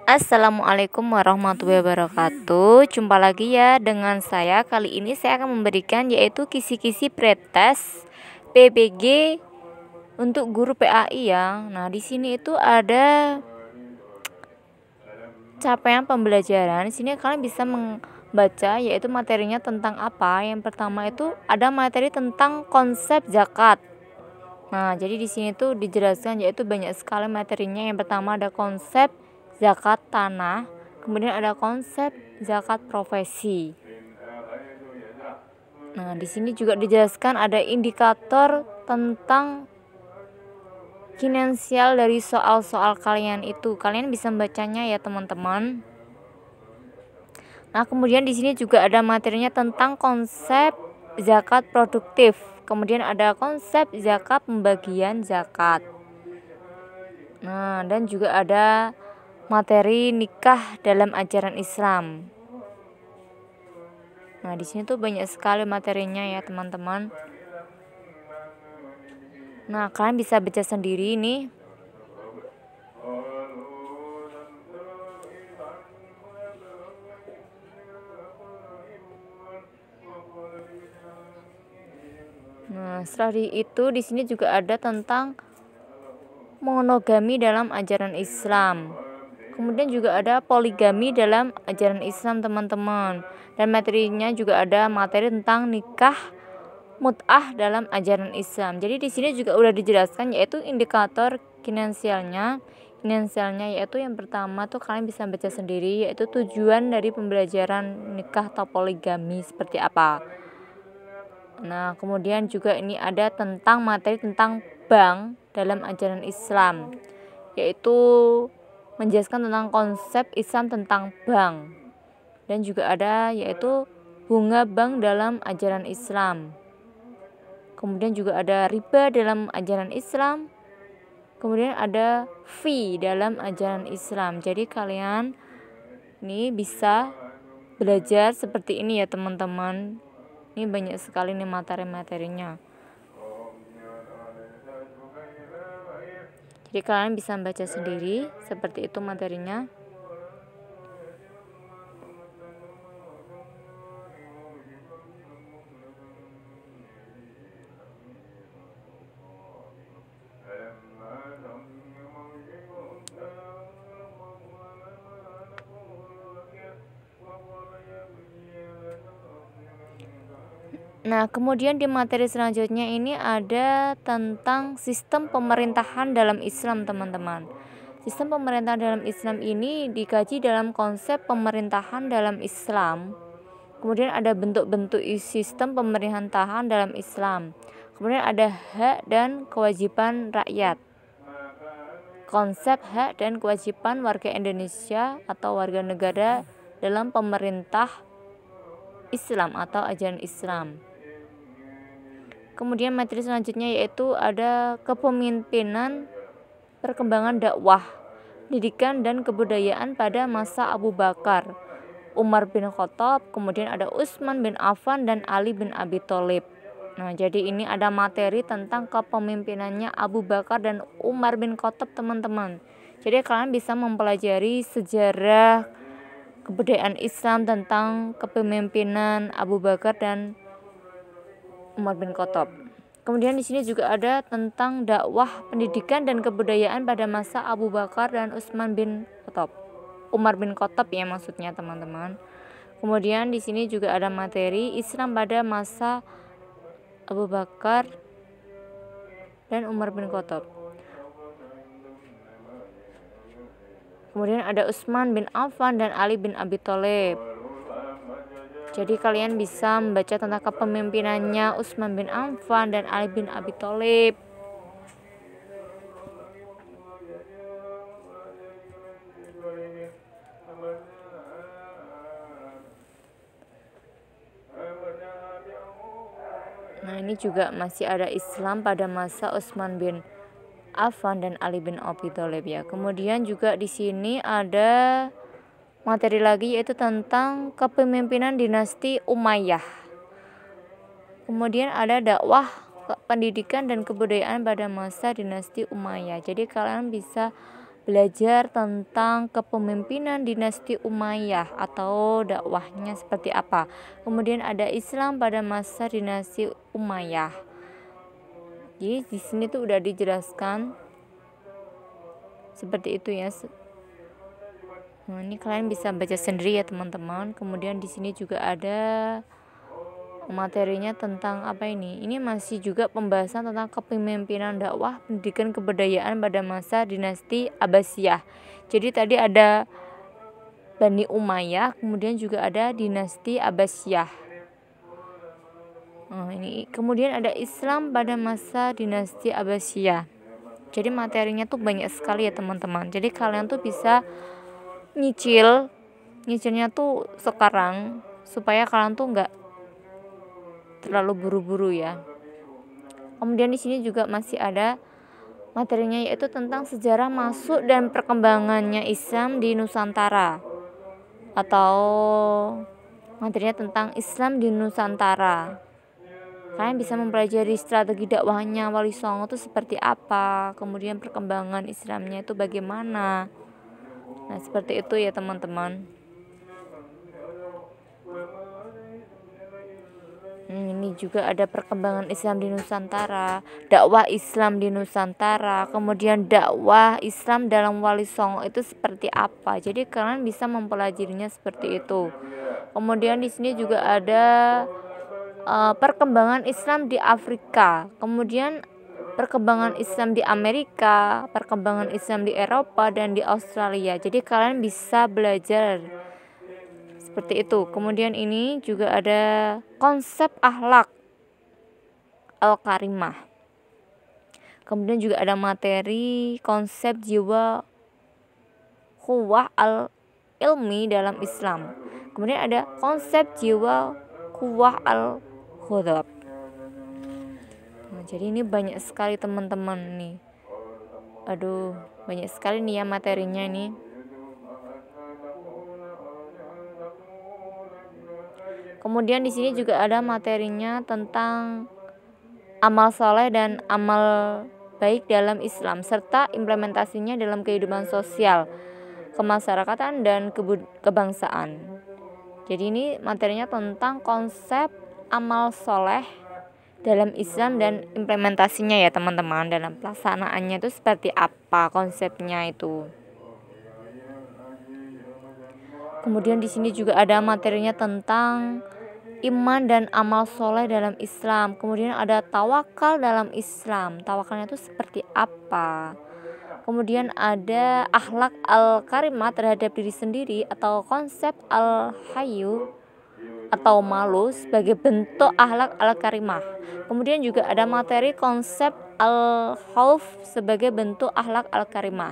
Assalamualaikum warahmatullahi wabarakatuh. Jumpa lagi ya dengan saya. Kali ini saya akan memberikan yaitu kisi-kisi pretest PBG untuk guru PAI ya. Nah, di sini itu ada capaian pembelajaran. Di sini kalian bisa membaca yaitu materinya tentang apa. Yang pertama itu ada materi tentang konsep zakat. Nah, jadi di sini tuh dijelaskan yaitu banyak sekali materinya. Yang pertama ada konsep zakat tanah, kemudian ada konsep zakat profesi. Nah, di sini juga dijelaskan ada indikator tentang finansial dari soal-soal kalian itu. Kalian bisa membacanya ya, teman-teman. Nah, kemudian di sini juga ada materinya tentang konsep zakat produktif. Kemudian ada konsep zakat pembagian zakat. Nah, dan juga ada materi nikah dalam ajaran Islam. Nah, di sini tuh banyak sekali materinya ya, teman-teman. Nah, kalian bisa baca sendiri nih. Nah, setelah itu di sini juga ada tentang monogami dalam ajaran Islam. Kemudian juga ada poligami dalam ajaran Islam, teman-teman. Dan materinya juga ada materi tentang nikah mut'ah dalam ajaran Islam. Jadi di sini juga udah dijelaskan yaitu indikator finansialnya. Finansialnya yaitu yang pertama tuh kalian bisa baca sendiri yaitu tujuan dari pembelajaran nikah atau poligami seperti apa. Nah, kemudian juga ini ada tentang materi tentang bank dalam ajaran Islam, yaitu menjelaskan tentang konsep Islam tentang bank. Dan juga ada yaitu bunga bank dalam ajaran Islam. Kemudian juga ada riba dalam ajaran Islam. Kemudian ada fee dalam ajaran Islam. Jadi kalian ini bisa belajar seperti ini ya, teman-teman. Ini banyak sekali nih materi-materinya. Jadi kalian bisa baca sendiri seperti itu materinya. Nah, kemudian di materi selanjutnya ini ada tentang sistem pemerintahan dalam Islam, teman-teman. Sistem pemerintahan dalam Islam ini dikaji dalam konsep pemerintahan dalam Islam. Kemudian ada bentuk-bentuk sistem pemerintahan dalam Islam. Kemudian ada hak dan kewajiban rakyat. Konsep hak dan kewajiban warga Indonesia atau warga negara dalam pemerintah Islam atau ajaran Islam. Kemudian materi selanjutnya yaitu ada kepemimpinan perkembangan dakwah, pendidikan dan kebudayaan pada masa Abu Bakar, Umar bin Khattab, kemudian ada Utsman bin Affan dan Ali bin Abi Thalib. Nah, jadi ini ada materi tentang kepemimpinannya Abu Bakar dan Umar bin Khattab, teman-teman. Jadi kalian bisa mempelajari sejarah kebudayaan Islam tentang kepemimpinan Abu Bakar dan Umar bin Khattab. Kemudian di sini juga ada tentang dakwah, pendidikan dan kebudayaan pada masa Abu Bakar dan Utsman bin Khattab. Umar bin Khattab ya maksudnya, teman-teman. Kemudian di sini juga ada materi Islam pada masa Abu Bakar dan Umar bin Khattab. Kemudian ada Utsman bin Affan dan Ali bin Abi Thalib. Jadi kalian bisa membaca tentang kepemimpinannya Utsman bin Affan dan Ali bin Abi Thalib. Nah, ini juga masih ada Islam pada masa Utsman bin Affan dan Ali bin Abi Thalib ya. Kemudian juga di sini ada materi lagi yaitu tentang kepemimpinan dinasti Umayyah. Kemudian ada dakwah, pendidikan dan kebudayaan pada masa dinasti Umayyah. Jadi kalian bisa belajar tentang kepemimpinan dinasti Umayyah atau dakwahnya seperti apa. Kemudian ada Islam pada masa dinasti Umayyah. Jadi di sini tuh udah dijelaskan seperti itu ya. Nah, ini kalian bisa baca sendiri ya teman-teman. Kemudian di sini juga ada materinya tentang apa ini? Ini masih juga pembahasan tentang kepemimpinan dakwah, pendidikan kebudayaan pada masa dinasti Abbasiyah. Jadi tadi ada Bani Umayyah, kemudian juga ada dinasti Abbasiyah. Nah, ini kemudian ada Islam pada masa dinasti Abbasiyah. Jadi materinya tuh banyak sekali ya teman-teman. Jadi kalian tuh bisa nyicilnya tuh sekarang supaya kalian tuh nggak terlalu buru-buru ya. Kemudian di sini juga masih ada materinya yaitu tentang sejarah masuk dan perkembangannya Islam di Nusantara atau materinya tentang Islam di Nusantara. Kalian bisa mempelajari strategi dakwahnya Wali Songo itu seperti apa, kemudian perkembangan Islamnya itu bagaimana. Nah, seperti itu ya teman-teman. Ini juga ada perkembangan Islam di Nusantara, dakwah Islam di Nusantara, kemudian dakwah Islam dalam Wali Songo itu seperti apa. Jadi kalian bisa mempelajarinya seperti itu. Kemudian di sini juga ada perkembangan Islam di Afrika, kemudian perkembangan Islam di Amerika, perkembangan Islam di Eropa dan di Australia. Jadi kalian bisa belajar seperti itu. Kemudian ini juga ada konsep akhlak al-karimah. Kemudian juga ada materi konsep jiwa quwwah al-ilmi dalam Islam. Kemudian ada konsep jiwa quwwah al-ghadab. Nah, jadi ini banyak sekali teman-teman nih. Aduh, banyak sekali nih ya materinya nih. Kemudian di sini juga ada materinya tentang amal soleh dan amal baik dalam Islam serta implementasinya dalam kehidupan sosial, kemasyarakatan dan kebangsaan. Jadi ini materinya tentang konsep amal soleh dalam Islam dan implementasinya ya teman-teman, dalam pelaksanaannya itu seperti apa konsepnya itu. Kemudian di sini juga ada materinya tentang iman dan amal soleh dalam Islam. Kemudian ada tawakal dalam Islam. Tawakalnya itu seperti apa? Kemudian ada akhlak al-karimah terhadap diri sendiri atau konsep al-hayu atau malu sebagai bentuk akhlak al-karimah. Kemudian juga ada materi konsep al-khauf sebagai bentuk akhlak al-karimah.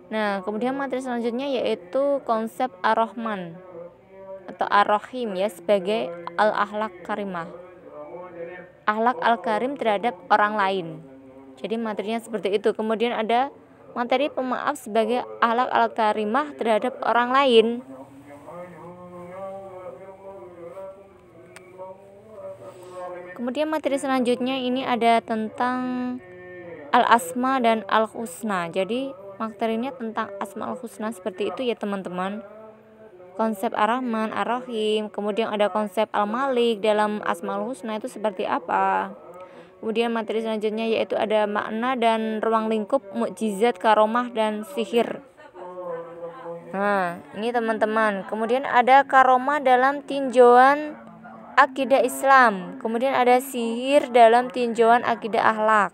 Nah, kemudian materi selanjutnya yaitu konsep ar-Rahman atau ar-Rahim ya sebagai al-akhlak karimah. Akhlak al-karim terhadap orang lain. Jadi materinya seperti itu. Kemudian ada materi pemaaf sebagai akhlak al-karimah terhadap orang lain. Kemudian materi selanjutnya ini ada tentang al-asma dan al-husna. Jadi materinya tentang asma al-husna seperti itu ya teman-teman. Konsep ar-Rahman, ar-Rahim, kemudian ada konsep al-Malik dalam asma al-husna itu seperti apa. Kemudian materi selanjutnya yaitu ada makna dan ruang lingkup mukjizat, karomah dan sihir. Nah, ini teman-teman. Kemudian ada karomah dalam tinjauan akidah Islam. Kemudian ada sihir dalam tinjauan akidah akhlak.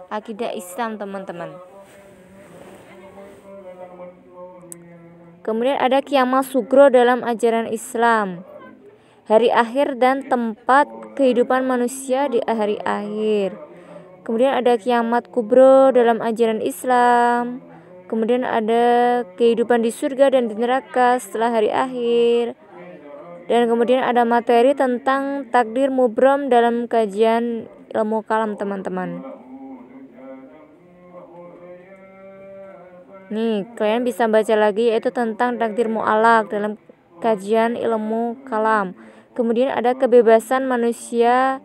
Akidah Islam teman-teman. Kemudian ada kiamat sugro dalam ajaran Islam, hari akhir dan tempat kehidupan manusia di hari akhir. Kemudian ada kiamat kubro dalam ajaran Islam. Kemudian ada kehidupan di surga dan di neraka setelah hari akhir. Dan kemudian ada materi tentang takdir mubrom dalam kajian ilmu kalam teman-teman. Nih, kalian bisa baca lagi yaitu tentang takdir mu'alaq dalam kajian ilmu kalam. Kemudian ada kebebasan manusia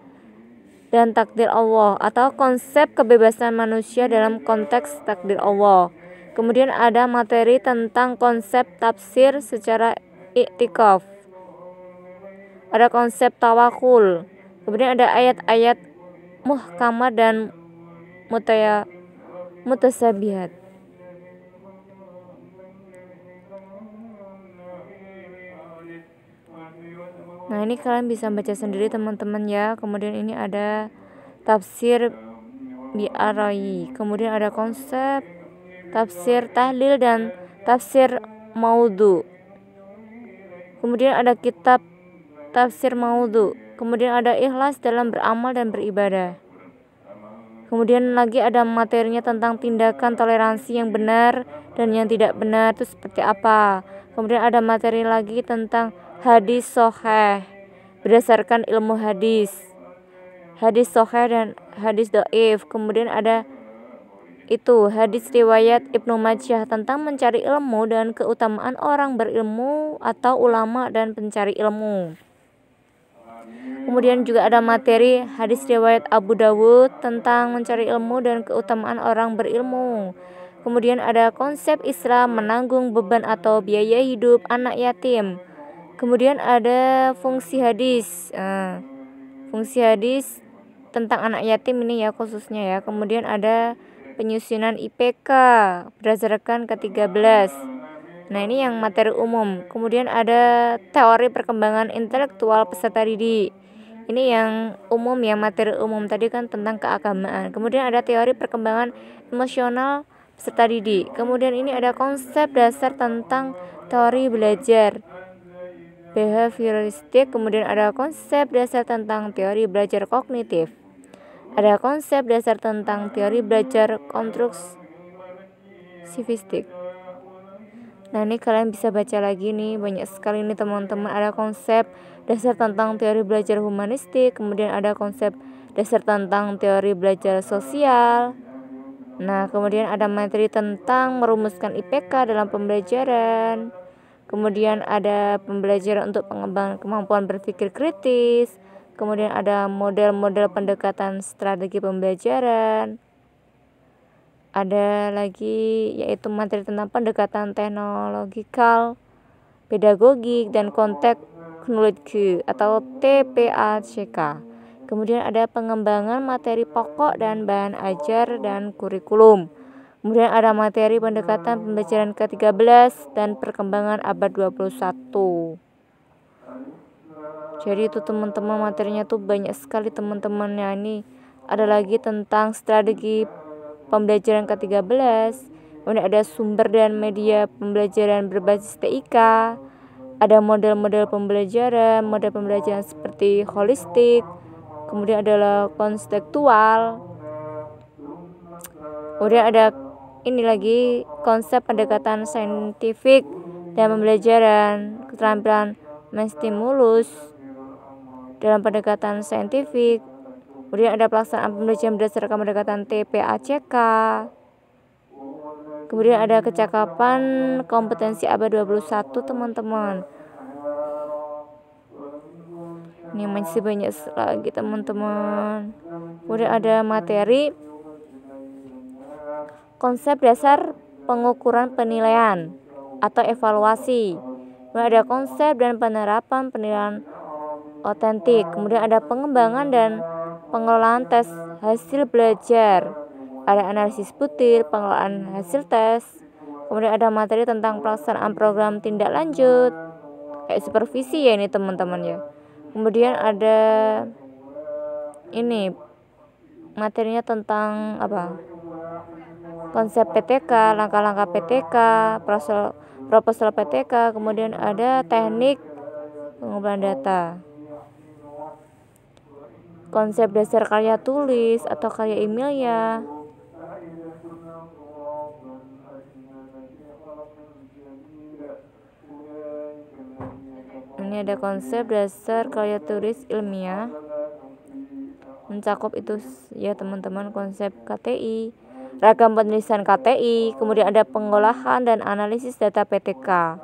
dan takdir Allah, atau konsep kebebasan manusia dalam konteks takdir Allah. Kemudian ada materi tentang konsep tafsir secara i'tikaf. Ada konsep tawakul. Kemudian ada ayat-ayat muhkamah dan mutasabihat. Nah, ini kalian bisa baca sendiri teman-teman ya. Kemudian ini ada tafsir bi'arayi. Kemudian ada konsep tafsir tahlil dan tafsir maudhu. Kemudian ada kitab tafsir maudhu. Kemudian ada ikhlas dalam beramal dan beribadah. Kemudian lagi ada materinya tentang tindakan toleransi yang benar dan yang tidak benar itu seperti apa. Kemudian ada materi lagi tentang hadis sahih berdasarkan ilmu hadis sahih dan hadis dhaif. Kemudian ada itu hadis riwayat Ibnu Majah tentang mencari ilmu dan keutamaan orang berilmu atau ulama dan pencari ilmu. Kemudian juga ada materi hadis riwayat Abu Dawud tentang mencari ilmu dan keutamaan orang berilmu. Kemudian ada konsep Islam menanggung beban atau biaya hidup anak yatim. Kemudian ada fungsi hadis. Fungsi hadis tentang anak yatim ini ya khususnya ya. Kemudian ada penyusunan IPK berdasarkan ke-13. Nah, ini yang materi umum. Kemudian ada teori perkembangan intelektual peserta didik. Ini yang umum ya, materi umum tadi kan tentang keagamaan. Kemudian ada teori perkembangan emosional peserta didik. Kemudian ini ada konsep dasar tentang teori belajar behavioristik. Kemudian ada konsep dasar tentang teori belajar kognitif. Ada konsep dasar tentang teori belajar konstruksivistik. Nah, ini kalian bisa baca lagi nih, banyak sekali nih teman-teman. Ada konsep dasar tentang teori belajar humanistik, kemudian ada konsep dasar tentang teori belajar sosial. Nah, kemudian ada materi tentang merumuskan IPK dalam pembelajaran. Kemudian ada pembelajaran untuk pengembangan kemampuan berpikir kritis. Kemudian ada model-model pendekatan strategi pembelajaran. Ada lagi yaitu materi tentang pendekatan teknologikal, pedagogik, dan konteks knowledge atau TPACK. Kemudian ada pengembangan materi pokok dan bahan ajar dan kurikulum. Kemudian ada materi pendekatan pembelajaran ke-13 dan perkembangan abad 21. Jadi itu teman-teman materinya tuh banyak sekali teman-temannya. Ini ada lagi tentang strategi pembelajaran ke-13. Kemudian ada sumber dan media pembelajaran berbasis TIK. Ada model-model pembelajaran, model pembelajaran seperti holistik. Kemudian adalah konseptual. Kemudian ada ini lagi konsep pendekatan saintifik dan pembelajaran, keterampilan menstimulus dalam pendekatan saintifik. Kemudian ada pelaksanaan pembelajaran berdasarkan pendekatan TPACK. Kemudian ada kecakapan kompetensi abad 21 teman-teman. Ini masih banyak lagi teman-teman. Kemudian ada materi konsep dasar pengukuran penilaian atau evaluasi. Kemudian ada konsep dan penerapan penilaian otentik. Kemudian ada pengembangan dan pengelolaan tes hasil belajar. Ada analisis butir, pengelolaan hasil tes. Kemudian ada materi tentang pelaksanaan program tindak lanjut, kayak supervisi ya ini teman-teman ya. Kemudian ada ini materinya tentang apa? Konsep PTK, langkah-langkah PTK, proposal PTK. Kemudian ada teknik pengumpulan data. Konsep dasar karya tulis atau karya ilmiah. Ini ada konsep dasar karya tulis ilmiah. Mencakup itu ya teman-teman, konsep KTI, ragam penulisan KTI, kemudian ada pengolahan dan analisis data PTK.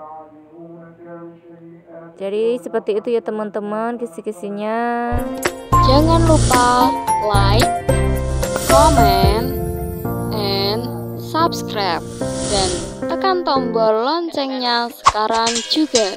Jadi seperti itu ya teman-teman kisi-kisinya. Jangan lupa like, comment, and subscribe, dan tekan tombol loncengnya sekarang juga.